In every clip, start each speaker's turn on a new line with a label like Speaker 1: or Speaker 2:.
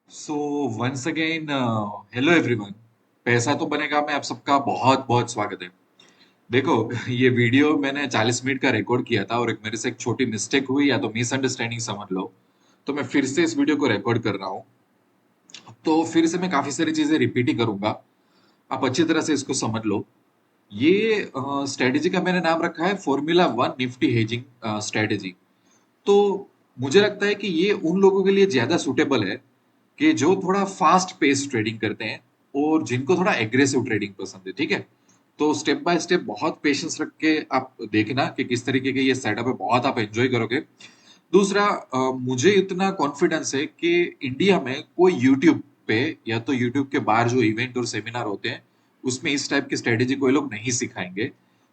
Speaker 1: सो once again hello everyone. पैसा तो बनेगा में आप सबका बहुत बहुत स्वागत है। देखो ये वीडियो मैंने 40 मिनट का रिकॉर्ड किया था और एक मेरे से एक छोटी मिस्टेक हुई या तो मिसअंडरस्टैंडिंग समझ लो। तो मैं फिर से इस वीडियो को रिकॉर्ड कर रहा हूँ। तो फिर से मैं काफी सारी चीजें रिपीट ही करूंगा। आप अच्छी तरह से इसको समझ लो। ये स्ट्रेटेजी का मैंने नाम रखा है फॉर्मूला 1 निफ्टी हेजिंग स्ट्रेटेजी। तो मुझे लगता है कि ये उन लोगों के लिए ज्यादा सुटेबल है कि जो थोड़ा फास्ट पेस ट्रेडिंग करते हैं और जिनको थोड़ा एग्रेसिव ट्रेडिंग पसंद है। ठीक है। तो स्टेप बाय स्टेप बहुत पेशेंस रख के आप देखना कि किस तरीके के ये सेटअप है, बहुत आप एंजॉय करोगे। दूसरा, मुझे इतना कॉन्फिडेंस है कि इंडिया में कोई यूट्यूब पे या तो यूट्यूब के बाहर जो इवेंट और सेमिनार होते हैं उसमें इस टाइप की स्ट्रेटेजी कोई लोग नहीं सिखाएंगे।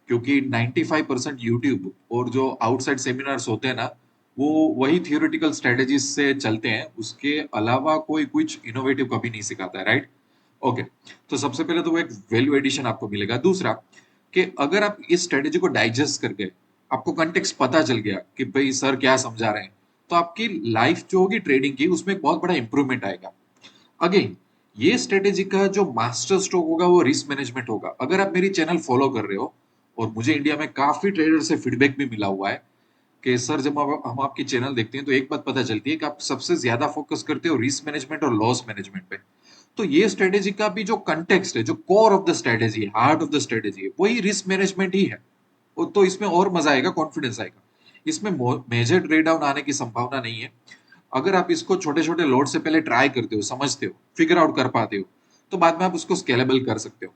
Speaker 1: क्योंकि 95% यूट्यूब और जो आउटसाइड सेमिनार्स होते हैं ना, वो वही थियोरेटिकल स्ट्रेटेजीज से चलते हैं, उसके अलावा कोई कुछ इनोवेटिव कभी नहीं सिखाता है, राइट। ओके। तो सबसे पहले तो वो एक वैल्यू एडिशन आपको मिलेगा। दूसरा, कि अगर आप इस स्ट्रेटेजी को डाइजेस्ट करके आपको कंटेक्स्ट पता चल गया कि भाई सर क्या समझा रहे हैं, तो आपकी लाइफ जो होगी ट्रेडिंग की उसमें एक बहुत बड़ा इंप्रूवमेंट आएगा। अगेन, ये स्ट्रेटेजी का जो मास्टर स्ट्रोक होगा वो रिस्क मैनेजमेंट होगा। अगर आप मेरी चैनल फॉलो कर रहे हो, और मुझे इंडिया में काफी ट्रेडर से फीडबैक भी मिला हुआ है कि सर जब हम आपकी चैनल देखते हैं तो एक बात पता चलती है कि आप सबसे ज्यादा फोकस करते हो रिस्क मैनेजमेंट और लॉस मैनेजमेंट पे। तो ये स्ट्रेटेजी का भी जो कंटेक्स्ट है, जो core of the strategy, heart of the strategy है, वही रिस्क मैनेजमेंट ही है। तो इसमें और मजा आएगा, कॉन्फिडेंस आएगा। इसमें मेजर ट्रेड डाउन आने की संभावना नहीं है। अगर आप इसको छोटे छोटे लोड से पहले ट्राई करते हो, समझते हो, फिगर आउट कर पाते हो, तो बाद में आप उसको स्केलेबल कर सकते हो।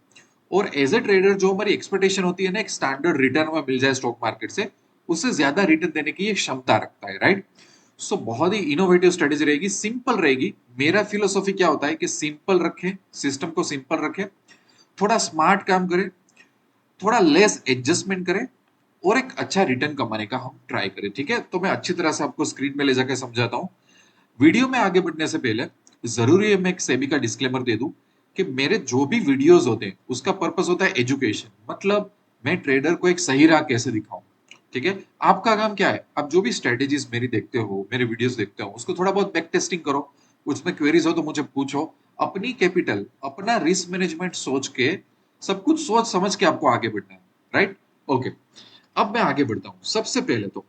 Speaker 1: और एज ए ट्रेडर जो हमारी एक्सपेक्टेशन होती है ना, एक स्टैंडर्ड रिटर्न में मिल जाए स्टॉक मार्केट से, उससे ज्यादा रिटर्न देने की ये क्षमता रखता है, राइट। सो बहुत ही इनोवेटिव स्ट्रेटेजी रहेगी, सिंपल रहेगी। मेरा फिलोसॉफी क्या होता है कि सिंपल रखें, सिस्टम को सिंपल रखें, थोड़ा स्मार्ट काम करें, थोड़ा लेस एडजस्टमेंट करें, और एक अच्छा रिटर्न कमाने का हम ट्राई करें। ठीक है। तो मैं अच्छी तरह से आपको स्क्रीन में ले जाकर समझाता हूँ। वीडियो में आगे बढ़ने से पहले जरूरी है मैं एक सेबी का डिस्क्लेमर दे दूं कि मेरे जो भी वीडियोस होते हैं उसका पर्पस होता है एजुकेशन। मतलब मैं ट्रेडर को एक सही राह कैसे दिखाऊं। ठीक है। आपका काम क्या है, आप जो भी स्ट्रेटेजीज मेरी देखते हो, मेरे वीडियोस देखते हो, उसको थोड़ा बहुत बैक टेस्टिंग करो। उसमें क्वेरीज हो तो मुझे पूछो। अपनी कैपिटल, अपना रिस्क मैनेजमेंट सोच के, सब कुछ सोच समझ के आपको आगे बढ़ना है, राइट। ओके। अब मैं आगे बढ़ता हूं। सबसे पहले तो,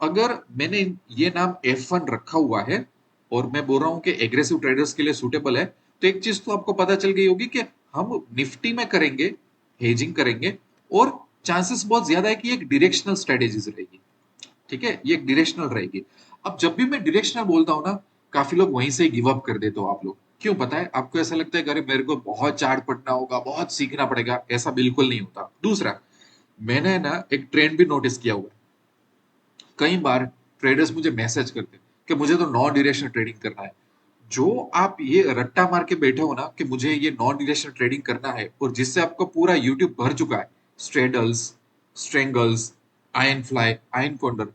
Speaker 1: अगर मैंने ये नाम F1 रखा हुआ है और मैं बोल रहा हूं कि एग्रेसिव ट्रेडर्स के लिए सूटेबल है, तो एक चीज तो आपको पता चल गई होगी कि हम निफ्टी में करेंगे, हेजिंग करेंगे, और चांसेस बहुत ज्यादा है कि एक डायरेक्शनल स्ट्रेटेजीज रहेगी। ठीक है, ये एक डायरेक्शनल रहेगी। अब जब भी मैं डायरेक्शनल बोलता हूं ना, काफी लोग वहीं से गिव अप कर देते हो आप लोग। क्यों पता है आपको? ऐसा लगता है कि अरे मेरे को बहुत चार्ट पढ़ना होगा, बहुत सीखना पड़ेगा। ऐसा बिल्कुल नहीं होता। दूसरा, मैंने ना एक ट्रेंड भी नोटिस किया हुआ है। कई बार ट्रेडर्स मुझे मैसेज करते हैं कि मुझे तो नॉन डायरेक्शनल ट्रेडिंग करना है। जो आप ये रट्टा मार के बैठे हो ना कि मुझे ये नॉन डायरेक्शनल ट्रेडिंग करना है, और जिससे आपका पूरा यूट्यूब भर चुका है, स्ट्रेडल्स, स्ट्रेंगल्स, आयन फ्लाई, आयन कॉन्डर,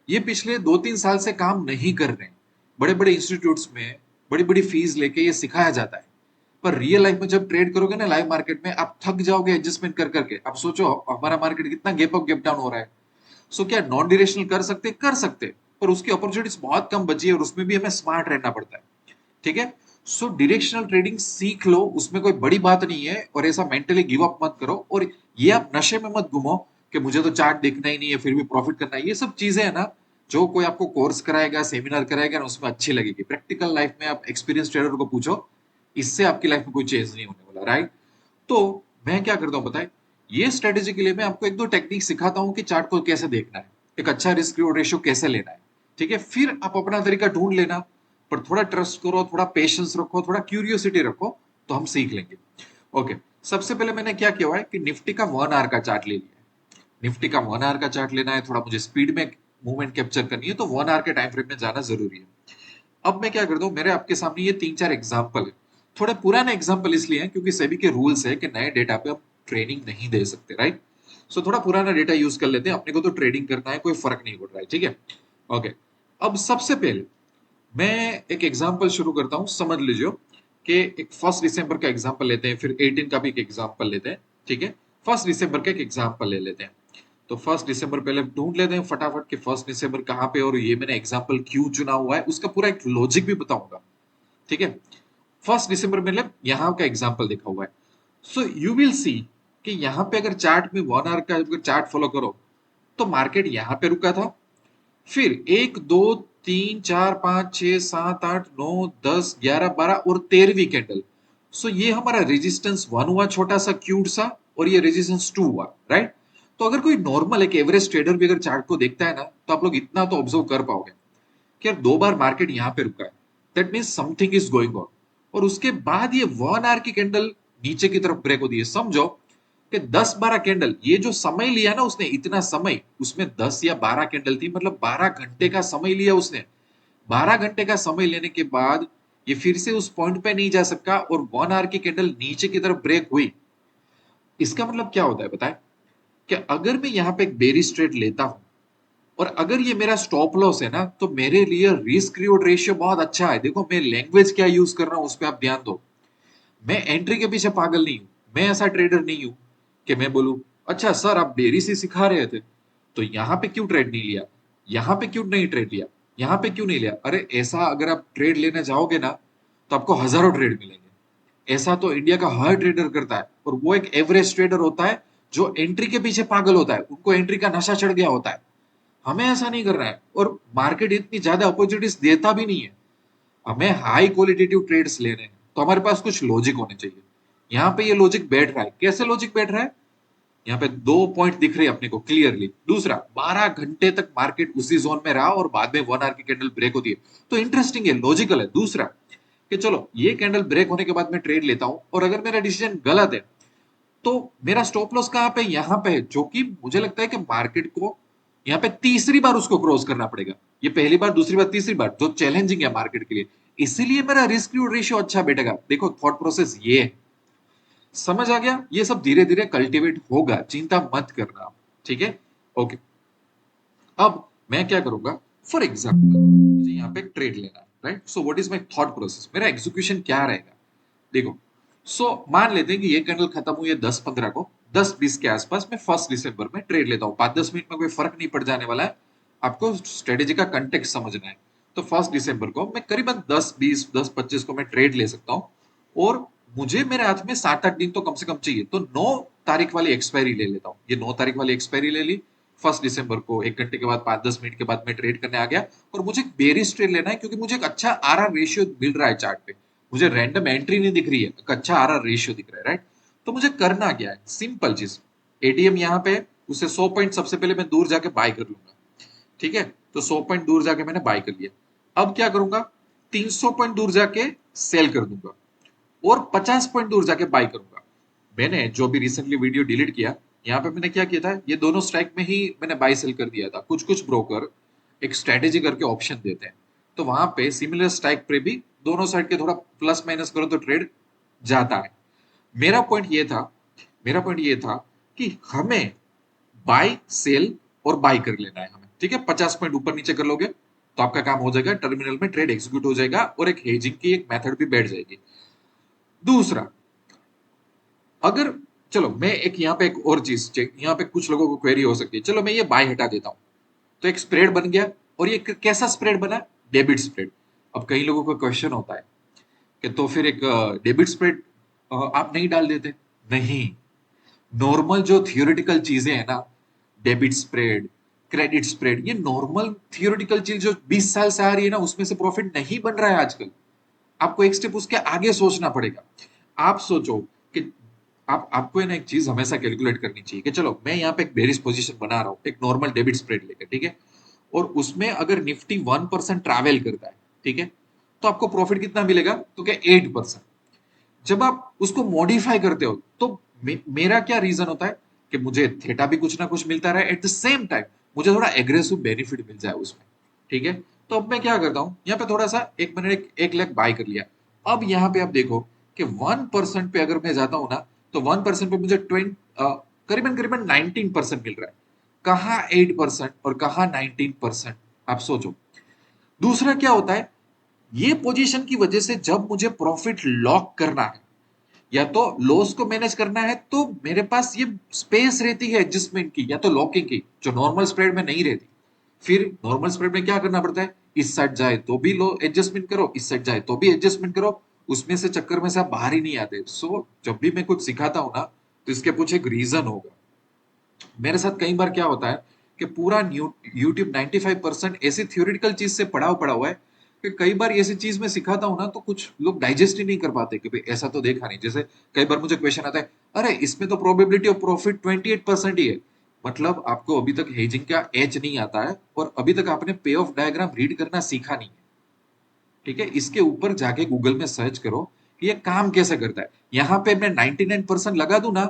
Speaker 1: ये पिछले 2-3 साल से काम नहीं कर रहे हैं। बड़े बड़े इंस्टीट्यूट्स में बड़ी बड़ी फीस लेके ये सिखाया जाता है। पर रियल लाइफ में जब ट्रेड करोगे ना, लाइव मार्केट में, आप थक जाओगे एडजस्टमेंट कर करके। आप सोचो हमारा मार्केट कितना गैप अप गैप डाउन हो रहा है। सो क्या नॉन डायरेक्शनल कर सकते, पर उसकी अपॉर्चुनिटीज बहुत कम बची है और उसमें भी हमें स्मार्ट रहना पड़ता है। ठीक है। सो डायरेक्शनल ट्रेडिंग सीख लो, उसमें कोई बड़ी बात नहीं है, और ऐसा मेंटली गिव अप मत करो। और ये आप नशे में मत घूमो कि मुझे तो चार्ट देखना ही नहीं है फिर भी प्रॉफिट करना है। ये सब चीजें है ना, जो कोई आपको कोर्स कराएगा, सेमिनार कराएगा ना, उसमें अच्छी लगेगी। प्रैक्टिकल लाइफ में आप एक्सपीरियंस ट्रेडर को पूछो, इससे आपकी लाइफ में कोई चेंज नहीं होने वाला, राइट। तो मैं क्या करता हूँ बताए, ये स्ट्रेटेजी के लिए मैं आपको एक दो टेक्निक सिखाता हूँ कि चार्ट को कैसे देखना है, एक अच्छा रिस्क रिवॉर्ड रेशियो कैसे लेना है। ठीक है। फिर आप अपना तरीका ढूंढ लेना, पर थोड़ा ट्रस्ट करो, थोड़ा पेशेंस रखो, थोड़ा क्यूरियोसिटी रखो, तो हम सीख लेंगे। ओके। सबसे पहले मैंने क्या किया हुआ है कि निफ्टी का 1 आवर का चार्ट ले लिया है। निफ्टी का 1 आवर का चार्ट लेना है, थोड़ा मुझे स्पीड में मूवमेंट कैप्चर करनी है, तो 1 आवर के टाइम फ्रेम में जाना जरूरी है। अब मैं क्या करता हूँ, मेरे आपके सामने ये 3-4 एग्जाम्पल है। थोड़े पुराने एग्जाम्पल इसलिए हैं क्योंकि सेबी के रूल्स है कि नए डेटा पे हम ट्रेनिंग नहीं दे सकते, राइट। सो थोड़ा पुराना डेटा यूज कर लेते हैं, अपने को तो ट्रेडिंग करना है, कोई फर्क नहीं पड़ रहा है। ठीक है। ओके। अब सबसे पहले मैं एक एग्जाम्पल शुरू करता हूँ, समझ लीजिए कि एक 1 दिसंबर का एग्जाम्पल लेते हैं, फिर 18 का भी एक एग्जाम्पल लेते हैं। ठीक है। 1 दिसंबर का एक एग्जाम्पल ले लेते हैं। तो 1 दिसंबर पहले ढूंढ लेते हैं फटाफट कि 1 दिसंबर कहाँ पे, और ये मैंने एग्जाम्पल क्यों चुना हुआ है, उसका पूरा एक लॉजिक भी बताऊंगा। ठीक है। फर्स्ट दिसंबर में मतलब यहाँ का एग्जांपल देखा हुआ है। सो यू विल सी कि यहाँ पे अगर चार्ट में 1 आवर का अगर चार्ट फॉलो करो तो मार्केट यहाँ पे रुका था, फिर 1 2 3 4 5 6 7 8 9 10 11 12 और 13वीं कैंडल। सो ये हमारा रेजिस्टेंस 1 हुआ, छोटा सा क्यूट सा, और ये रेजिस्टेंस 2 हुआ, राइट। तो अगर कोई नॉर्मल एक एवरेज ट्रेडर भी अगर चार्ट को देखता है ना, तो आप लोग इतना तो ऑब्जर्व कर पाओगे कि यार 2 बार मार्केट यहाँ पे रुका है, that means something is going on. और उसके बाद ये 1 आवर की कैंडल नीचे की तरफ ब्रेक होती है। समझो कि 10-12 कैंडल, ये जो समय लिया ना उसने, इतना समय, उसमें 10 या 12 कैंडल थी, मतलब 12 घंटे का समय लिया उसने। 12 घंटे का समय लेने के बाद ये फिर से उस पॉइंट पे नहीं जा सका और 1 आवर की कैंडल नीचे की तरफ ब्रेक हुई। इसका मतलब क्या होता है बताए, कि अगर मैं यहाँ पे एक बेरिश ट्रेड लेता हूं और अगर ये मेरा स्टॉप लॉस है ना, तो मेरे लिए रिस्क रिवॉर्ड रेशियो बहुत अच्छा है। देखो मैं लैंग्वेज क्या यूज कर रहा हूं उस पर आप ध्यान दो। मैं एंट्री के पीछे पागल नहीं हूं, मैं ऐसा ट्रेडर नहीं हूं कि मैं बोलूं अच्छा सर आप बेरिश ही सिखा रहे थे तो यहाँ पे क्यों ट्रेड नहीं लिया, यहाँ पे क्यों नहीं ट्रेड लिया, यहाँ पे क्यों नहीं लिया। अरे ऐसा अगर आप ट्रेड लेने जाओगे ना तो आपको हजारों ट्रेड मिलेंगे। ऐसा तो इंडिया का हर ट्रेडर करता है, और वो एक एवरेज ट्रेडर होता है जो एंट्री के पीछे पागल होता है, उनको एंट्री का नशा चढ़ गया होता है। हमें ऐसा नहीं करना है, और मार्केट इतनी ज्यादा अपॉर्चुनिटीज देता भी नहीं है। हमें हाई क्वालिटेटिव ट्रेड्स लेने हैं तो हमारे पास कुछ लॉजिक होने चाहिए। यहाँ पे ये लॉजिक बैठ रहा है। कैसे लॉजिक बैठ रहा है, यहाँ पे 2 पॉइंट दिख रहे हैं अपने को क्लियरली। दूसरा, 12 घंटे तक मार्केट उसी जोन में रहा और बाद में 1 आवर की कैंडल ब्रेक होती है, तो इंटरेस्टिंग है, लॉजिकल है। दूसरा कि चलो ये कैंडल ब्रेक होने के बाद मैं ट्रेड लेता हूं, और अगर मेरा डिसीजन गलत है तो मेरा स्टॉप लॉस कहां पे, यहाँ पे है, जो कि मुझे लगता है कि मार्केट को यहाँ पे तीसरी बार उसको क्रॉस करना पड़ेगा। ये पहली बार, दूसरी बार, तीसरी बार, जो चैलेंजिंग है मार्केट के लिए। इसीलिए मेरा रिस्क रिवॉर्ड रेशियो अच्छा बैठेगा। देखो थॉट प्रोसेस ये है, समझ आ गया। ये सब धीरे धीरे कल्टीवेट होगा, चिंता मत करना, ठीक है। ओके, अब मैं क्या करूंगा, फॉर एग्जाम्पल मुझे यहाँ पे ट्रेड लेना है, right. So what is my thought process, मेरा एग्जीक्यूशन क्या रहेगा। देखो, मान लेते हैं कि ये कैंडल खत्म हुई है 10-15 को, 10-20 के आसपास मैं 1 दिसंबर में ट्रेड लेता हूँ। 5-10 मिनट में कोई फर्क नहीं पड़ जाने वाला है, आपको स्ट्रेटेजी का कंटेक्ट समझना है। तो 1 दिसंबर को मैं करीबन 10-20, 10-25 को मैं ट्रेड ले सकता हूँ, और मुझे मेरे हाथ में 7-8 दिन तो कम से कम चाहिए। तो 9 तारीख वाली एक्सपायरी ले लेता हूँ। ये 9 तारीख वाली एक्सपायरी ले ली 1 दिसंबर को, 1 घंटे के बाद, 5-10 मिनट के बाद मैं ट्रेड करने आ गया। और मुझे बेरिश ट्रेड लेना है क्योंकि मुझे एक अच्छा आरआर रेशियो मिल रहा है चार्ट पे। मुझे रैंडम एंट्री नहीं दिख रही है, एक अच्छा आरआर रेशियो दिख रहा है, राइट। तो मुझे करना क्या है, सिंपल चीज, एटीएम यहाँ पे है, उससे 100 पॉइंट सबसे पहले मैं दूर जाके बाय कर लूंगा, ठीक है। तो 100 पॉइंट दूर जाके मैंने बाय कर लिया। अब क्या करूंगा, 300 पॉइंट दूर जाके सेल कर दूंगा, और 50 पॉइंट दूर जाके बाय करूंगा। मैंने जो भी रिसेंटली वीडियो डिलीट किया, यहाँ पे मैंने क्या किया था, ये दोनों स्ट्राइक में ही मैंने बाय सेल कर दिया था। कुछ कुछ ब्रोकर एक स्ट्रेटेजी करके ऑप्शन देते हैं, तो वहां पे सिमिलर स्ट्राइक पे भी दोनों साइड के थोड़ा प्लस माइनस करो तो ट्रेड जाता है। मेरा पॉइंट ये था मेरा पॉइंट ये था कि हमें बाय सेल और बाय कर लेना है हमें, ठीक है। 50 पॉइंट ऊपर नीचे कर लोगे तो आपका काम हो जाएगा, टर्मिनल में ट्रेड एग्जीक्यूट हो जाएगा, और एक हेजिंग की एक मेथड भी बैठ जाएगी। दूसरा, अगर, चलो मैं एक यहाँ पे एक और चीज चेक, यहाँ पे कुछ लोगों को क्वेरी हो सकती है, चलो मैं ये बाय हटा देता हूँ, तो एक स्प्रेड बन गया। और ये कैसा स्प्रेड बना, डेबिट स्प्रेड। अब कई लोगों का क्वेश्चन होता है कि तो फिर एक डेबिट स्प्रेड आप नहीं डाल देते। नहीं, नॉर्मल जो थियोरेटिकल चीजें है ना, डेबिट स्प्रेड, क्रेडिट स्प्रेड, ये नॉर्मल थियोरेटिकल चीज जो 20 साल से आ रही है ना, उसमें से प्रॉफिट नहीं बन रहा है आजकल। आपको एक स्टेप उसके आगे सोचना पड़ेगा। आप सोचो कि आपको है ना एक चीज हमेशा कैलकुलेट करनी चाहिए कि चलो मैं यहाँ पे एक बेरिश पोजीशन बना रहा हूँ एक नॉर्मल डेबिट स्प्रेड लेकर, ठीक है। और उसमें अगर निफ्टी 1% ट्रैवल करता है, ठीक है, तो आपको प्रॉफिट कितना मिलेगा, तो क्या 8%। जब आप उसको मॉडिफाई करते हो तो मेरा क्या रीजन होता है कि मुझे थेटा भी कुछ ना कुछ मिलता रहे, एट द सेम टाइम मुझे थोड़ा एग्रेसिव बेनिफिट मिल जाए उसमें, ठीक है। तो अब मैं क्या करता हूँ, यहाँ पे थोड़ा सा मैंने एक लाख बाय कर लिया। अब यहाँ पे आप देखो कि 1% पे अगर मैं जाता हूँ ना, तो 1% पे मुझे करीबन करीबन 19% मिल रहा है। कहाँ 8% और कहाँ 19%, आप सोचो। दूसरा क्या होता है, ये पोजीशन की वजह से जब मुझे प्रॉफिट लॉक करना है या तो लॉस को मैनेज करना है, तो मेरे पास ये स्पेस रहती है एडजस्टमेंट की या तो लॉकिंग की, जो नॉर्मल स्प्रेड में नहीं रहती। फिर नॉर्मल स्प्रेड में क्या करना पड़ता है, इस साइड जाए तो भी लो एडजस्टमेंट करो, इस साइड जाए तो भी एडजस्टमेंट करो, उसमें से चक्कर में से आप बाहर ही नहीं आते। सो जब भी मैं कुछ सिखाता हूँ ना, तो इसके पीछे एक रीजन होगा। मेरे साथ कई बार क्या होता है कि पूरा यूट्यूब 95% ऐसी थ्योरेटिकल चीज से पड़ा हुआ है कि कई बार ऐसी चीज में सिखाता हूँ ना, तो कुछ लोग डाइजेस्ट ही नहीं कर पाते कि भाई ऐसा तो देखा नहीं। जैसे कई बार मुझे क्वेश्चन आता है, अरे इसमें तो प्रोबेबिलिटी ऑफ प्रॉफिट 28% ही है। मतलब आपको अभी तक हेजिंग का एच नहीं आता है, और अभी तक आपने पे ऑफ डायग्राम रीड करना सीखा नहीं है। ठीक है, इसके ऊपर जाके गूगल में सर्च करो कि ये काम कैसे करता है। यहाँ पे मैं 99% लगा दूं ना,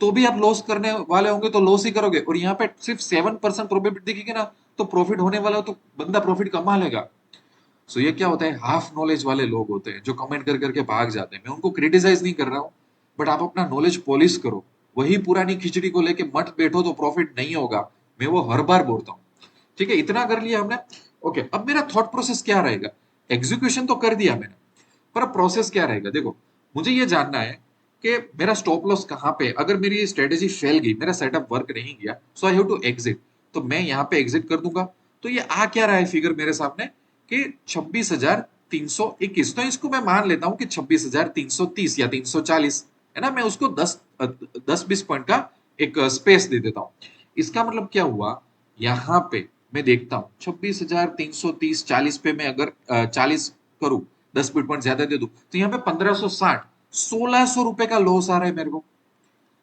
Speaker 1: तो भी आप लॉस करने वाले होंगे तो लॉस ही करोगे, और यहाँ पे सिर्फ 7% प्रोबेबिलिटी दिखेगी ना, तो प्रॉफिट होने वाला हो तो बंदा प्रॉफिट कमा लेगा। सो ये क्या होता है, हाफ नॉलेज वाले लोग होते हैं जो कमेंट कर करके भाग जाते हैं। मैं उनको क्रिटिसाइज नहीं कर रहा हूँ, बट आप अपना नॉलेज पॉलिश करो। वही पुरानी खिचड़ी को लेके मत बैठो तो प्रॉफिट नहीं होगा। मैं वो हर बार बोलता हूँ। ठीक है, इतना कर लिया हमने। ओके, अब मेरा थॉट प्रोसेस क्या रहेगा। एग्जीक्यूशन तो कर दिया मैंने, पर अब प्रोसेस क्या रहेगा। देखो, मुझे ये जानना है कि मेरा स्टॉप लॉस कहाँ पे। अगर मेरी ये स्ट्रेटेजी फेल गई, मेरा सेटअप वर्क नहीं किया, सो आई हैव टू एग्जिट। तो मैं यहाँ पे एग्जिट कर दूंगा। तो ये आ क्या रहा है फिगर मेरे सामने कि 26,321। तो इसको मैं मान लेता हूँ कि 26,330 या 340 है ना। मैं उसको 10-20 पॉइंट का एक स्पेस दे देता हूँ। इसका मतलब क्या हुआ, यहाँ पे मैं देखता हूँ 26,330 40 पे मैं अगर 40 करूँ, 10 पॉइंट ज्यादा दे दूं, तो यहाँ पे 1560 1600 रुपए का लॉस आ रहा है मेरे को।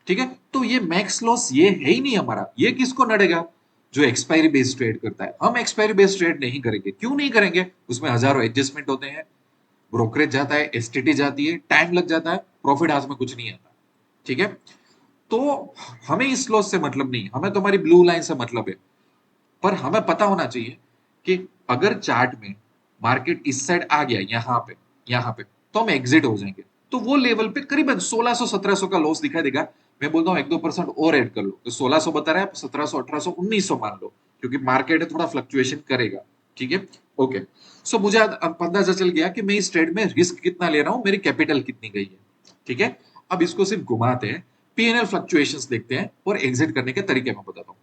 Speaker 1: ठीक है, तो ये मैक्स लॉस ये है ही नहीं हमारा। ये किसको नड़ेगा, जो एक्सपायरी बेस्ड ट्रेड करता है। हम एक्सपायरी बेस्ड ट्रेड नहीं करेंगे। क्यों नहीं करेंगे, उसमें हजारों एडजस्टमेंट होते हैं, ब्रोकरेज जाता है, एसटीटी जाती है, टाइम लग जाता है, प्रॉफिट हाथ में कुछ नहीं आता। ठीक है, तो हमें इस लॉस से मतलब नहीं, हमें तुम्हारी ब्लू लाइन से मतलब है। पर हमें पता होना चाहिए कि अगर चार्ट में मार्केट इस साइड आ गया, यहाँ पे तो हम एग्जिट हो जाएंगे। तो वो लेवल पे करीबन 1600-1700 का लॉस दिखाई देगा। मैं बोलता हूँ 1-2% और ऐड कर लो, तो 1600 बता रहा है, 1700, 1800, 1900 मान लो, क्योंकि मार्केट है थोड़ा फ्लक्चुएशन करेगा। ठीक है, ओके। सो मुझे अंदाजा चल गया कि मैं इस ट्रेड में रिस्क कितना ले रहा हूँ, मेरी कैपिटल कितनी गई है। ठीक है, अब इसको सिर्फ घुमाते हैं, पीएनएल फ्लक्चुएशंस देखते हैं, और एग्जिट करने के तरीके मैं बताता हूँ।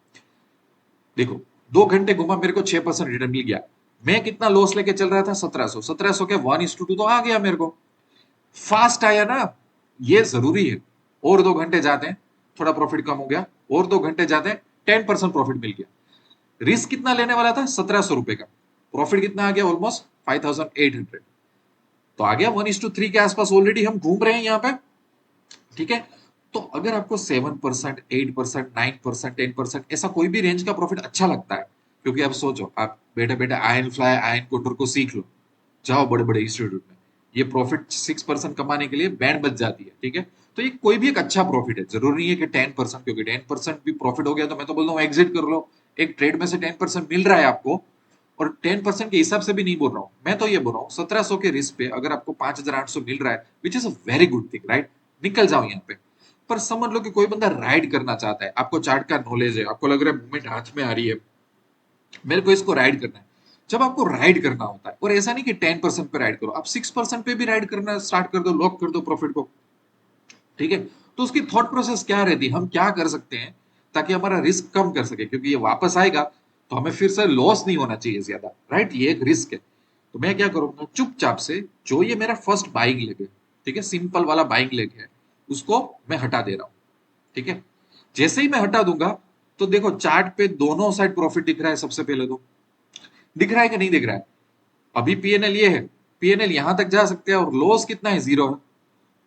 Speaker 1: देखो, 2 घंटे घुमा, मेरे को 6% रिटर्न मिल गया। मैं कितना लॉस लेके चल रहा था, 1700। 1700 के 1:2 तो आ गया मेरे को। फास्ट आया ना, ये जरूरी है। और 2 घंटे जाते हैं, थोड़ा प्रॉफिट कम हो गया। और 2 घंटे जाते हैं, 10% प्रॉफिट मिल गया। रिस्क कितना लेने वाला था, 1700 रुपए का। प्रॉफिट कितना आ गया, ऑलमोस्ट 5800। तो आ गया 1:3 के आसपास। ऑलरेडी हम घूम रहे हैं यहाँ पे। ठीक है, तो अगर आपको 7%, 8%, 9%, 10% ऐसा कोई भी रेंज का प्रॉफिट अच्छा लगता है, क्योंकि आप सोचो, आप बैठे बैठे आयन फ्लाई, आयन कोटर को सीख लो, जाओ बड़े बड़े इंस्टीट्यूट में। ये प्रॉफिट 6% कमाने के लिए बैंड बच जाती है। ठीक है, तो ये कोई भी एक अच्छा प्रॉफिट है, जरूरी नहीं है कि 10%। क्योंकि 10% भी प्रॉफिट हो गया तो मैं तो बोलता हूँ एग्जिट कर लो। एक ट्रेड में से 10% मिल रहा है आपको, और 10% के हिसाब से भी नहीं बोल रहा हूँ मैं, तो ये बोल रहा हूँ 1700 के रिस्क पे अगर आपको 5800 मिल रहा है, which is a very good thing, right. निकल जाओ यहाँ पे। पर समझ लो कि कोई बंदा राइड करना चाहता है, आपको चार्ट का नॉलेज है, आपको लग रहा है मूवमेंट हाथ में आ रही है, मेरे को इसको राइड करना है। जब आपको राइड करना होता है, और ऐसा नहीं कि 10% पे राइड करो, आप 6% पे भी राइड करना स्टार्ट कर दो, लॉक कर दो प्रॉफिट को। ठीक है, तो उसकी थॉट प्रोसेस क्या रहती है, हम क्या कर सकते हैं ताकि हमारा रिस्क कम कर सके, क्योंकि ये वापस आएगा तो हमें फिर से लॉस नहीं होना चाहिए ज्यादा, राइट। ये एक रिस्क है। तो मैं क्या करूंगा, चुपचाप से जो ये मेरा फर्स्ट बाइंग लेग है, ठीक है, सिंपल वाला बाइंग लेग है, उसको मैं हटा दे रहा हूं। ठीक है, जैसे ही मैं हटा दूंगा, तो देखो चार्ट पे दोनों साइड प्रॉफिट दिख रहा है। सबसे पहले तो दिख रहा है कि नहीं दिख रहा है। अभी पीएनएल ये है, पीएनएल यहां तक जा सकते हैं, और लॉस कितना है, 0 है।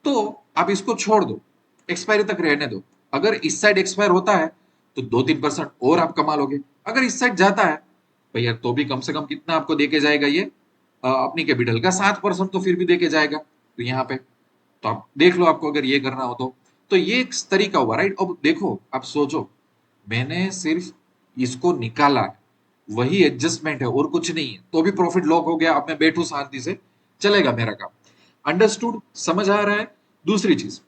Speaker 1: तो आप इसको छोड़ दो, एक्सपायरी तक रहने दो। अगर इस साइड एक्सपायर होता है तो 2-3% और आप कमा लोगे। अगर इस साइड जाता है भैया, तो भी कम से कम कितना आपको देके जाएगा ये, अपनी कैपिटल का 7% तो फिर भी देके जाएगा। तो यहाँ पे तो आप देख लो, आपको अगर ये करना हो तो ये एक तरीका हुआ, राइट। अब देखो, आप सोचो, मैंने सिर्फ इसको निकाला है, वही एडजस्टमेंट है और कुछ नहीं है, तो भी प्रॉफिट लॉक हो गया। अब मैं बैठू शांति से, चलेगा मेरा काम। अंडरस्टूड, समझ आ रहा है। दूसरी चीज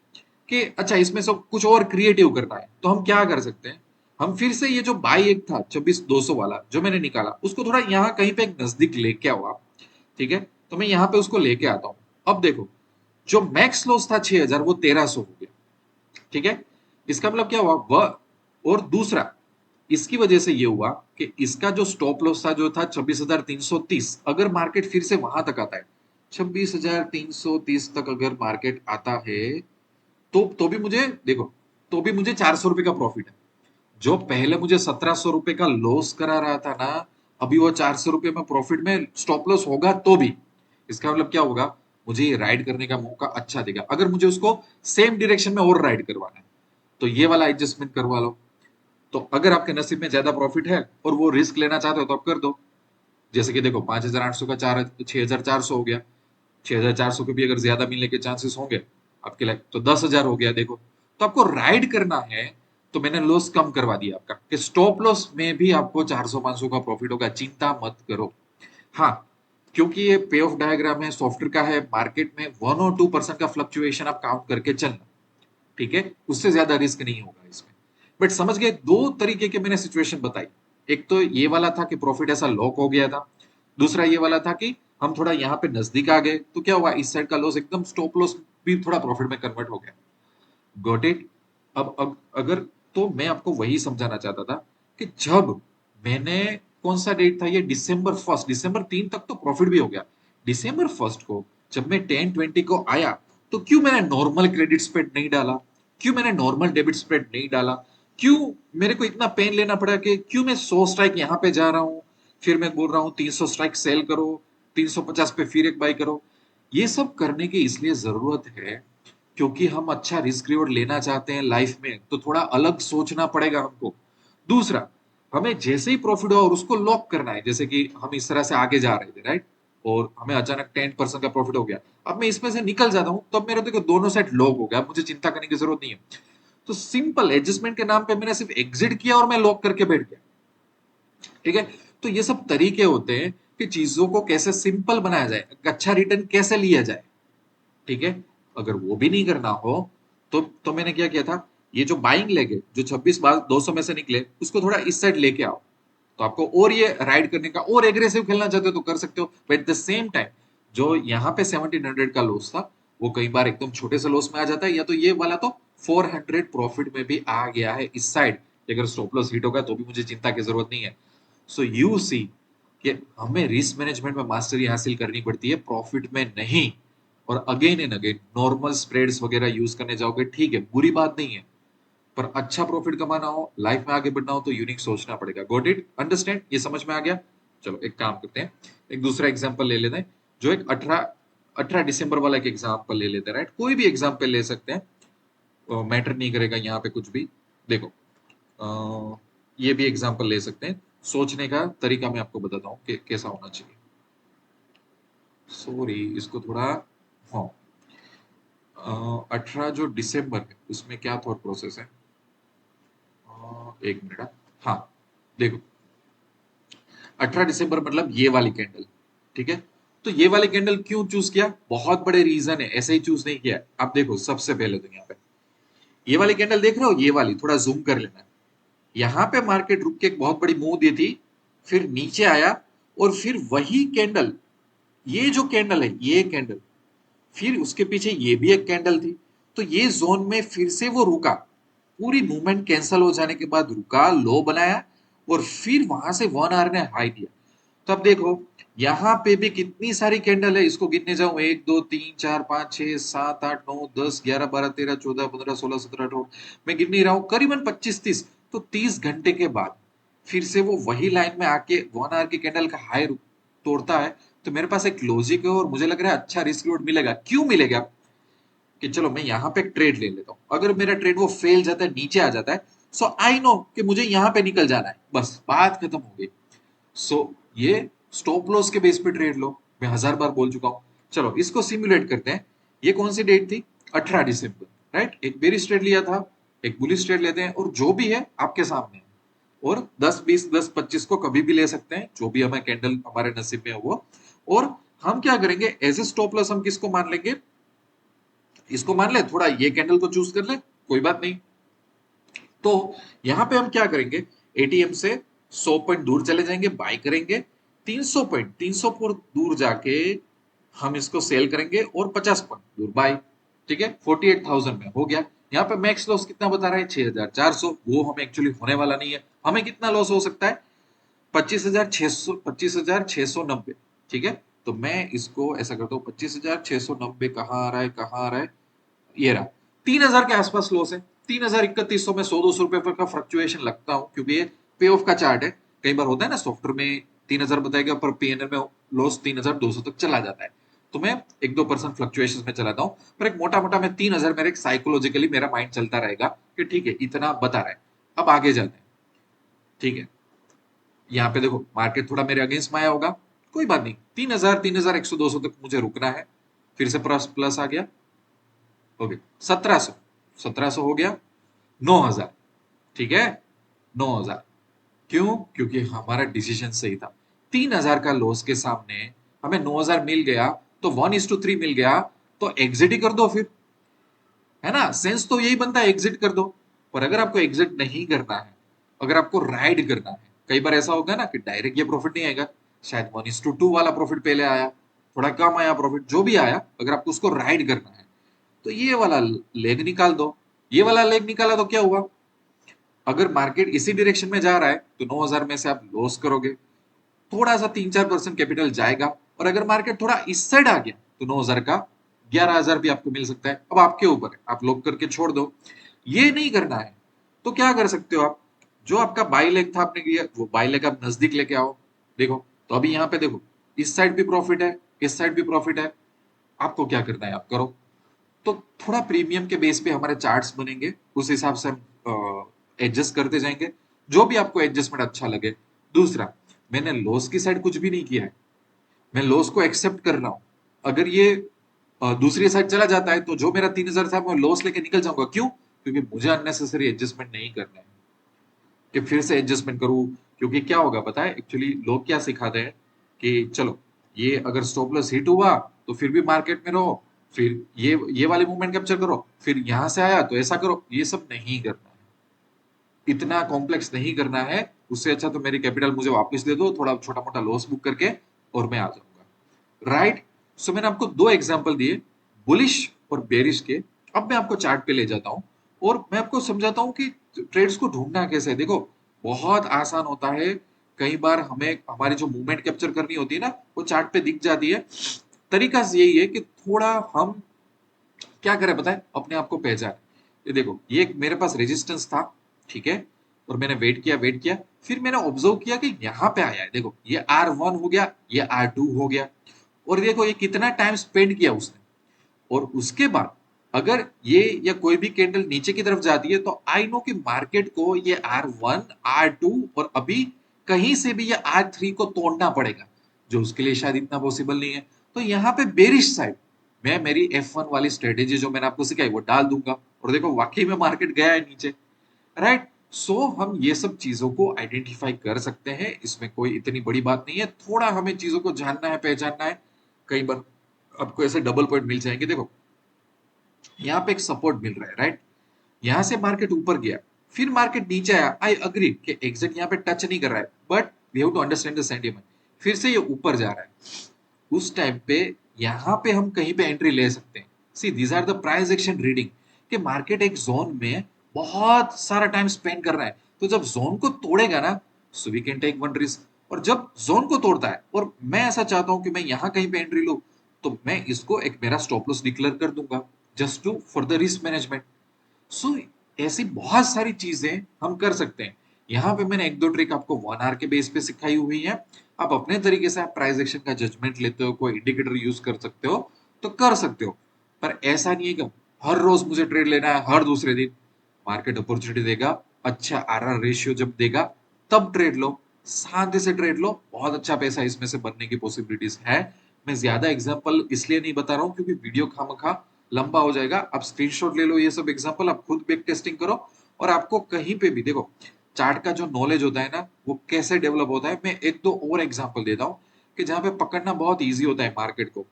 Speaker 1: कि अच्छा, इसमें सब कुछ और क्रिएटिव करना है, तो हम क्या कर सकते हैं। हम फिर से ये जो बाई एक था 26,200 वाला जो मैंने निकाला, उसको थोड़ा यहाँ कहीं पे एक नजदीक लेके आओ आप। ठीक है, तो मैं यहाँ पे उसको लेके आता हूँ। अब देखो, जो मैक्स लॉस था 6,000, वो 1300 हो गया। ठीक है, इसका मतलब क्या हुआ वह। और दूसरा, इसकी वजह से ये हुआ कि इसका जो स्टॉप लॉस था, जो था 26,330, अगर मार्केट फिर से वहां तक आता है, 26,330 तक अगर मार्केट आता है तो भी मुझे देखो, तो भी मुझे 400 रुपए का प्रॉफिट है। जो पहले मुझे 1700 रुपए का लॉस करा रहा था ना, अभी वो 400 रुपए में प्रॉफिट में स्टॉप लॉस होगा तो भी इसका मतलब क्या होगा, मुझे ये राइड करने का मौका अच्छा देगा। अगर मुझे उसको सेम डायरेक्शन में और राइड करवाना है तो ये वाला एडजस्टमेंट करवा लो। तो अगर आपके नसीब में ज्यादा प्रॉफिट है और वो रिस्क लेना चाहते हो तो आप कर दो। जैसे कि देखो 5,800 का 6,400 हो गया, 6,400 के भी अगर ज्यादा मिलने के चांसेस होंगे आपके लिए तो 10,000 हो गया। देखो, तो आपको राइड करना है तो मैंने लॉस कम करवा दिया आपका, कि स्टॉप लॉस में भी आपको 400-500 का प्रॉफिट होगा, चिंता मत करो। हाँ, क्योंकि ये पे ऑफ डायग्राम है, सॉफ्टवेयर का है, मार्केट में 1 और 2% का फ्लक्चुएशन आप काउंट करके चलना, ठीक है, उससे ज्यादा रिस्क नहीं होगा इसमें। बट समझ गए, दो तरीके के मैंने सिचुएशन बताई। एक तो ये वाला था कि प्रॉफिट ऐसा लॉक हो गया था, दूसरा ये वाला था कि हम थोड़ा यहाँ पे नजदीक आ गए तो क्या हुआ, इस साइड का लॉस एकदम स्टॉप लॉस भी थोड़ा प्रॉफिट में कन्वर्ट हो गया। Got it. अब अगर, तो मैं आपको वही समझाना चाहता था कि जब मैंने, कौन सा डेट था ये, दिसंबर 1, दिसंबर 3 तक तो प्रॉफिट भी हो गया। दिसंबर 1 को जब मैं 10-20 को आया तो क्यों मैंने नॉर्मल क्रेडिट स्प्रेड नहीं डाला, क्यों मैंने नॉर्मल डेबिट स्प्रेड नहीं डाला, क्यों मेरे को इतना पेन लेना पड़ा, कि क्यों मैं 100 स्ट्राइक यहाँ पे जा रहा हूँ, फिर मैं बोल रहा हूँ 300 स्ट्राइक सेल करो, 350 पे फिर एक बाई करो। ये सब करने की इसलिए जरूरत है क्योंकि हम अच्छा रिस्क रिवॉर्ड लेना चाहते हैं लाइफ में, तो थोड़ा अलग सोचना पड़ेगा हमको। दूसरा, हमें जैसे ही प्रॉफिट हुआ और उसको लॉक करना है, जैसे कि हम इस तरह से आगे जा रहे थे, राइट, और हमें अचानक 10% का प्रॉफिट हो गया, अब मैं इसमें से निकल जाता हूं तो अब मेरे देखो दोनों साइड लॉक हो गया, अब मुझे चिंता करने की जरूरत नहीं है। तो सिंपल एडजस्टमेंट के नाम पे मैंने सिर्फ एग्जिट किया और मैं लॉक करके बैठ गया। ठीक है, तो ये सब तरीके होते हैं कि चीजों को कैसे सिंपल बनाया जाए, अच्छा रिटर्न कैसे लिया जाए। ठीक है, अगर वो भी नहीं करना हो तो मैंने क्या किया था, ये जो बाइंग लेग है जो 26 200 में से निकले उसको थोड़ा इस साइड लेके आओ, तो आपको और ये राइड करने का और एग्रेसिव खेलना चाहते हो तो कर सकते हो। But at the same time जो यहाँ पे 1700 का लॉस था वो कई बार एकदम छोटे से लॉस में आ जाता है, या तो ये वाला तो 400 प्रॉफिट में भी आ गया है इस साइड। अगर स्टॉप लॉस हिट होगा तो भी मुझे चिंता की जरूरत नहीं है। सो यू सी कि हमें रिस्क मैनेजमेंट में मास्टरी हासिल करनी पड़ती है, प्रॉफिट में नहीं। और again and again normal spreads वगैरह यूज करने जाओगे, ठीक है, बुरी बात नहीं है, पर अच्छा प्रॉफिट कमाना हो, लाइफ में आगे बढ़ना हो तो यूनिक सोचना पड़ेगा। गॉट इट, अंडरस्टैंड, ये समझ में आ गया। चलो एक काम करते हैं, एक दूसरा एग्जांपल ले लेते हैं, जो एक 18 दिसंबर वाला एक एग्जांपल ले लेते हैं, राइट, कोई भी एग्जांपल ले सकते हैं, मैटर नहीं करेगा यहाँ पे कुछ भी। देखो, ये भी एग्जांपल ले सकते हैं, सोचने का तरीका मैं आपको बताता हूँ कि कैसा होना चाहिए। सॉरी, इसको थोड़ा, हाँ, 18 जो दिसंबर है उसमें क्या थॉट प्रोसेस है, 1 मिनट, हाँ, देखो, 18 दिसंबर मतलब ये वाली कैंडल, ठीक है। तो ये वाली कैंडल क्यों चूज किया, बहुत बड़े रीजन है, ऐसे ही चूज नहीं किया। आप देखो सबसे पहले तो यहाँ पे ये वाली कैंडल देख रहे हो, ये वाली थोड़ा जूम कर लेना। यहाँ पे मार्केट रुक के एक बहुत बड़ी मूव दी थी, फिर नीचे आया, और फिर वही कैंडल, ये जो कैंडल है ये कैंडल, फिर उसके पीछे ये भी एक कैंडल थी, तो ये जोन में फिर से वो रुका, पूरी मूवमेंट कैंसल हो जाने के बाद रुका, लो बनाया, और फिर वहां से 1 आवर ने हाई दिया। तो अब देखो यहाँ पे भी कितनी सारी कैंडल है, इसको गिनने जाऊं, 1 2 3 4 5 6 7 8 9 10 11 12 13 14 15 16 17 18, मैं गिन नहीं रहा हूं, करीबन 25-30, तो 30 घंटे के बाद फिर से वो वही लाइन में आके 1 आवर की कैंडल का हाई तोड़ता है। तो मेरे पास एक लॉजिक है और मुझे लग रहा है अच्छा रिस्क रिवॉर्ड मिलेगा। क्यों मिलेगा, कि चलो मैं यहाँ पे एक ट्रेड ले लेता हूँ, अगर मेरा ट्रेड वो फेल जाता है, नीचे आ जाता है, सो आई नो कि मुझे यहाँ पे निकल जाना है, बस बात खत्म हो गई। सो ये स्टॉप लॉस के बेस पे ट्रेड लो, मैं 1000 बार बोल चुका हूँ। चलो इसको सिमुलेट करते हैं, ये कौन सी डेट थी, 18 दिसंबर, राइट, एक बेरिश ट्रेड लिया था, एक बुलिश ट्रेड लेते हैं, और जो भी है आपके सामने है, और 10 20 10 25 को कभी भी ले सकते हैं, जो भी हमें कैंडल हमारे नसीब में है वो। और हम क्या करेंगे, एज ए स्टॉप लॉस हम किसको मान लेंगे, इसको मान ले, थोड़ा ये कैंडल को चूज कर ले, कोई बात नहीं। तो यहां पे हम क्या करेंगे, एटीएम से 100 पॉइंट दूर चले जाएंगे, बाय करेंगे, 300 पॉइंट, 300 पॉइंट दूर जाके हम इसको सेल करेंगे, और 50 पॉइंट दूर बाय। ठीक है, 48,000 में हो गया। यहाँ पे मैक्स लॉस कितना बता रहा है, 6,400, वो हमें एक्चुअली होने वाला नहीं है। हमें कितना लॉस हो सकता है, 25,600, 25,690। ठीक है, तो मैं इसको ऐसा करता हूँ, 25,690 कहाँ आ रहा है, कहाँ आ रहा है, ये रहा। 3,000 के आसपास लॉस है, 3,031 में 100-200 रुपए का फ्लक्चुएशन लगता हूँ, क्योंकि ये पे ऑफ का चार्ट है। कई बार होता है ना सॉफ्टवेयर में 3,000 बताएगा, पर पीएनएल में लॉस 3,200 तक चला जाता है। तो मैं 1-2% फ्लक्चुएशन में चलाता हूँ, पर एक मोटा मोटा मैं 3,000 मेरे साइकोलॉजिकली मेरा माइंड चलता रहेगा कि ठीक है इतना बता रहा है, अब आगे जाते हैं। ठीक है, यहाँ पे देखो मार्केट थोड़ा मेरे अगेंस्ट में आया होगा, कोई बात नहीं, 3,000 3,100 200 तक मुझे रुकना है। फिर से प्लस प्लस आ गया, ओके, 1,700, 1,700 हो गया, 9,000, ठीक है, 9,000। क्यों? क्योंकि हमारा डिसीजन सही था। 3,000 का लॉस के सामने हमें 9,000 मिल गया, तो 1:3 मिल गया, तो एग्जिट ही कर दो फिर, है ना? सेंस तो यही बनता है, एग्जिट कर दो। पर अगर आपको एग्जिट नहीं करना है, अगर आपको राइड करना है, कई बार ऐसा होगा ना कि डायरेक्ट ये प्रॉफिट नहीं आएगा, शायद 1:2 वाला प्रॉफिट पहले आया, थोड़ा कम आया प्रॉफिट, जो भी आया, अगर आपको उसको राइड करना है तो ये वाला लेग निकाल दो। ये वाला लेग निकाला तो क्या हुआ? अगर मार्केट इसी डायरेक्शन में जा रहा है तो 9,000 में से आप लॉस करोगे, थोड़ा सा 3-4% कैपिटल जाएगा। और अगर मार्केट थोड़ा इस साइड आ गया तो 9,000 का 11,000 भी आपको मिल सकता है। अब आपके ऊपर है, आप लॉक करके छोड़ दो। ये नहीं करना है तो क्या कर सकते हो आप? जो आपका बाई लेग था आपने किया, वो बाई लेग आप नजदीक लेके आओ। देखो, तो अभी यहाँ पे देखो, इस साइड भी प्रॉफिट है, इस साइड भी प्रॉफिट है। आपको क्या करना है, आप करो। तो थोड़ा प्रीमियम के बेस पे हमारे चार्ट्स बनेंगे, उस हिसाब से हम एडजस्ट करते जाएंगे, जो भी आपको एडजस्टमेंट अच्छा लगे। दूसरा, मैंने लॉस की साइड कुछ भी नहीं किया है, मैं लॉस को एक्सेप्ट कर रहा हूं। अगर ये दूसरी साइड चला जाता है तो जो मेरा 3,000 था मैं लॉस लेके निकल जाऊंगा। क्यों? क्योंकि मुझे अननेसेसरी एडजस्टमेंट नहीं करना है कि फिर से एडजस्टमेंट करूं। क्योंकि क्या होगा पता है, एक्चुअली लोग क्या सिखाते हैं कि चलो ये अगर स्टॉप लॉस हिट हुआ तो फिर भी मार्केट में रहो, फिर ये वाले मूवमेंट कैप्चर करो, फिर यहां से आया तो ऐसा करो। ये सब नहीं करना है, इतना कॉम्प्लेक्स नहीं करना है। उससे अच्छा तो मेरी कैपिटल मुझे वापस दे दो, थोड़ा छोटा मोटा लॉस बुक करके, और मैं आ जाऊंगा। राइट? सो मैंने आपको दो एग्जांपल दिए, बुलिश और बेरिश के। अब मैं आपको चार्ट पे ले जाता हूं और मैं आपको समझाता हूं कि ट्रेड्स को ढूंढना कैसे है। देखो, बहुत आसान होता है। कई बार हमें हमारी जो मूवमेंट कैप्चर करनी होती है ना, वो चार्ट पे दिख जाती है। तरीका यही है कि थोड़ा हम क्या करें पता है, अपने आप को पहचान। ये देखो, ये एक मेरे पास रेजिस्टेंस था, ठीक है, और मैंने वेट किया, फिर मैंने ऑब्जर्व किया कि यहाँ पे आया है। देखो, ये R1 हो गया, ये R2 हो गया, और देखो ये कितना टाइम स्पेंड किया उसने। और उसके बाद अगर ये या कोई भी कैंडल नीचे की तरफ जाती है तो आई नो कि मार्केट को ये R1, R2 और अभी कहीं से भी ये R3 को तोड़ना पड़ेगा, जो उसके लिए शायद इतना पॉसिबल नहीं है। तो यहाँ पे बेरिश साइड मैं मेरी F1 वाली स्ट्रेटेजी जो मैंने आपको सिखाई वो डाल दूंगा, और देखो वाकई में मार्केट गया है नीचे। राइट? सो हम ये सब चीजों को आइडेंटिफाई कर सकते हैं, इसमें कोई इतनी बड़ी बात नहीं है। थोड़ा हमें चीजों को जानना है, पहचानना है। कई बार आपको ऐसे डबल पॉइंट मिल जाएंगे। देखो, यहाँ पे एक सपोर्ट मिल रहा है, राइट? यहाँ से मार्केट ऊपर गया, फिर मार्केट नीचे आया। आई अग्री कि एग्जैक्ट यहाँ पे टच नहीं कर रहा है, but we have to understand the sentiment. फिर से ये ऊपर जा रहा है, उस टाइम पे यहाँ पे हम कहीं पे एंट्री ले सकते हैं। See, these are the price action reading, कि मार्केट एक जोन में बहुत सारा टाइम स्पेंड कर रहा है, तो जब जोन को तोड़ेगा ना, so we can take one risk. और जब जोन को तोड़ता है और मैं ऐसा चाहता हूं कि मैं यहाँ कहीं पे एंट्री लूं, तो मैं इसको एक मेरा स्टॉप लॉस डिक्लेयर कर दूंगा, just to for the risk management. So ऐसी बहुत सारी चीजें हम कर सकते हैं। यहाँ पे मैंने एक दो ट्रिक आपको 1 आवर के बेस पे सिखाई हुई है। आप अपने तरीके से आप प्राइस एक्शन का जजमेंट लेते हो, कोई इंडिकेटर यूज कर सकते हो तो कर सकते हो। पर ऐसा नहीं है कि हर रोज मुझे ट्रेड लेना है, हर दूसरे दिन मार्केट अपॉर्चुनिटी देगा, अच्छा आरआर रेशियो जब देगा तब ट्रेड लो, शांति से ट्रेड लो, बहुत अच्छा पैसा इसमें से बनने की पॉसिबिलिटीज है। मैं ज्यादा एग्जांपल इसलिए नहीं बता रहा हूँ क्योंकि वीडियो खामखा लंबा हो जाएगा। आप स्क्रीनशॉट ले लो ये सब एग्जांपल, आप खुद बैक टेस्टिंग करो। और आपको कहीं पे भी देखो, चार्ट का जो नॉलेज होता है ना, वो कैसे डेवलप होता है, मैं एक दो और एग्जांपल देता हूँ कि जहाँ पे पकड़ना बहुत ईजी होता है मार्केट को।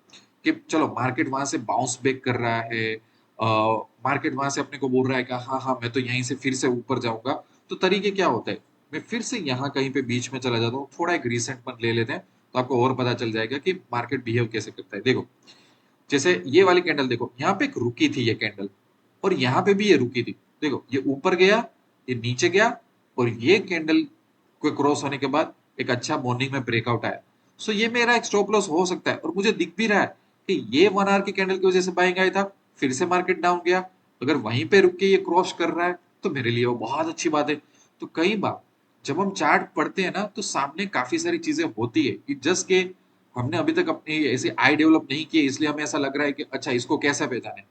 Speaker 1: कि चलो मार्केट वहां से बाउंस बैक कर रहा है, मार्केट वहां से अपने को बोल रहा है कि हाँ हाँ मैं तो यहीं से फिर से ऊपर जाऊंगा। तो तरीके क्या होता है, मैं फिर से यहाँ कहीं पे बीच में चला जाता हूँ, थोड़ा एक रिसेंट मन ले लेते हैं, तो आपको और पता चल जाएगा कि मार्केट बिहेव कैसे करता है। देखो, जैसे ये वाली कैंडल देखो, यहाँ पे एक रुकी थी ये कैंडल, और यहाँ पे भी ये रुकी थी। देखो, ये ऊपर गया, ये नीचे गया, और ये कैंडल को क्रॉस होने के बाद एक अच्छा मॉर्निंग में ब्रेकआउट आया। सो ये मेरा एक स्टॉप लॉस हो सकता है और मुझे दिख भी रहा है कि ये 1 आवर की कैंडल की वजह से बाइंग आया था, फिर से मार्केट डाउन गया। अगर वहीं पे रुक के ये क्रॉस कर रहा है तो मेरे लिए वो बहुत अच्छी बात है। तो कई बार जब हम चार्ट पढ़ते हैं ना तो सामने काफी सारी चीजें होती है कि जस्ट के हमने अभी तक अपनी ऐसी आई डेवलप नहीं की है, इसलिए हमें ऐसा लग रहा है कि अच्छा इसको कैसे पहचाने।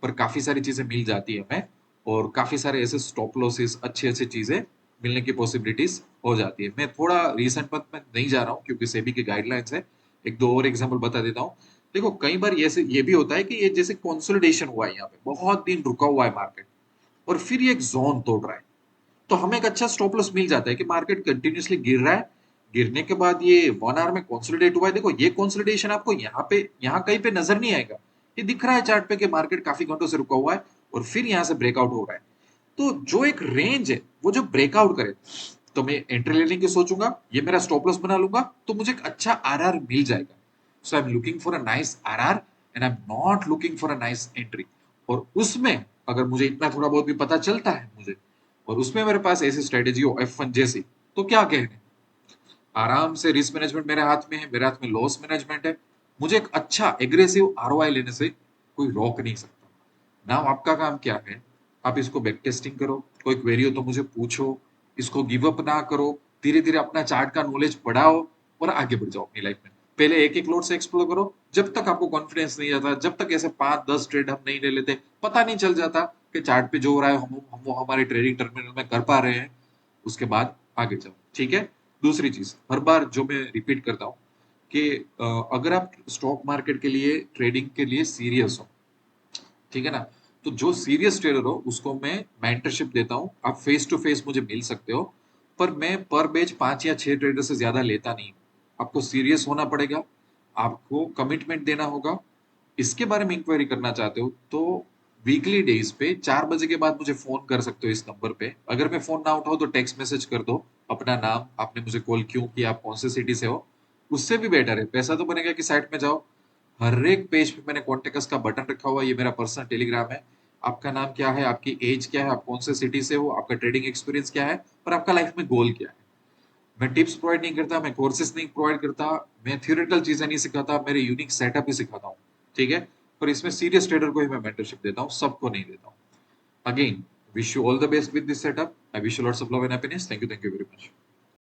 Speaker 1: पर काफी सारी चीजें मिल जाती है हमें और काफी सारे ऐसे स्टॉप लॉसेस अच्छी अच्छी चीजें मिलने की पॉसिबिलिटीज हो जाती है। मैं थोड़ा रीसेंट मंथ में नहीं जा रहा हूँ क्योंकि सेबी की गाइडलाइंस है। एक दो और एग्जांपल बता देता हूँ। देखो कई बार ये भी होता है कि ये जैसे कंसोलिडेशन हुआ है, यहाँ पे बहुत दिन रुका हुआ है मार्केट और फिर ये एक जोन तोड़ रहा है, तो हमें एक अच्छा स्टॉप लॉस मिल जाता है कि मार्केट कंटिन्यूअसली गिर रहा है। गिरने के बाद ये 1 आवर में कंसोलिडेट हुआ है। देखो ये कंसोलिडेशन आपको यहाँ कहीं पे नजर नहीं आएगा। ये दिख रहा है चार्ट पे कि मार्केट काफी घंटों से रुका हुआ है और फिर यहाँ से ब्रेकआउट हो रहा है। तो जो एक रेंज है वो जो ब्रेकआउट करे तो मैं एंट्री लेने की सोचूंगा, ये मेरा स्टॉप लॉस बना लूंगा, तो मुझे एक अच्छा आरआर मिल जाएगा। So I am looking for a nice RR and I am not looking for a nice entry. और उसमें अगर मुझे इतना थोड़ा बहुत भी पता चलता है मुझे और उसमें मेरे पास ऐसी स्ट्रेटेजी हो F1 जैसी, तो क्या कहने। आराम से रिस्क मैनेजमेंट मेरे हाथ में है, मेरे हाथ में लॉस मैनेजमेंट है। मुझे एक अच्छा एग्रेसिव आरओआई लेने से कोई रोक नहीं सकता। नाउ आपका काम क्या है, आप इसको बैक टेस्टिंग करो, कोई क्वेरी हो तो मुझे पूछो, इसको गिव अप ना करो, धीरे धीरे अपना चार्ट का नॉलेज बढ़ाओ और आगे बढ़ जाओ अपनी लाइफ में। पहले एक एक लोड से एक्सप्लोर करो, जब तक आपको कॉन्फिडेंस नहीं आता, जब तक ऐसे 5-10 ट्रेड हम नहीं ले लेते, पता नहीं चल जाता कि चार्ट पे जो हो रहा है हम वो हमारे ट्रेडिंग टर्मिनल में कर पा रहे हैं, उसके बाद आगे जाओ। ठीक है। दूसरी चीज हर बार जो मैं रिपीट करता हूँ कि अगर आप स्टॉक मार्केट के लिए ट्रेडिंग के लिए सीरियस हो, ठीक है ना, तो जो सीरियस ट्रेडर हो उसको मैं मेंटरशिप देता हूँ। आप फेस टू फेस मुझे मिल सकते हो, पर मैं पर बैच 5 या 6 ट्रेडर से ज्यादा लेता नहीं हूँ। आपको सीरियस होना पड़ेगा, आपको कमिटमेंट देना होगा। इसके बारे में इंक्वायरी करना चाहते हो तो वीकली डेज पे 4 बजे के बाद मुझे फोन कर सकते हो इस नंबर पे। अगर मैं फोन ना उठाऊं तो टेक्स्ट मैसेज कर दो अपना नाम, आपने मुझे कॉल क्यों किया, आप कौन से सिटी से हो। उससे भी बेटर है, पैसा तो बनेगा कि साइट में जाओ, हर एक पेज पे मैंने कॉन्टेक्ट अस का बटन रखा हुआ है, ये मेरा पर्सनल टेलीग्राम है। आपका नाम क्या है, आपकी एज क्या है, आप कौन से सिटी से हो, आपका ट्रेडिंग एक्सपीरियंस क्या है और आपका लाइफ में गोल क्या है। मैं टिप्स प्रोवाइड नहीं करता, मैं कोर्सेज नहीं प्रोवाइड करता, मैं थियोरेटिकल चीजें नहीं सिखाता, मेरे यूनिक सेटअप ही सिखाता हूँ। ठीक है। पर इसमें सीरियस ट्रेडर को ही मैं मेंटरशिप देता हूँ, सबको नहीं देता हूँ। Again, wish you all the best with this setup. I wish you lots of love and happiness. Thank you very much.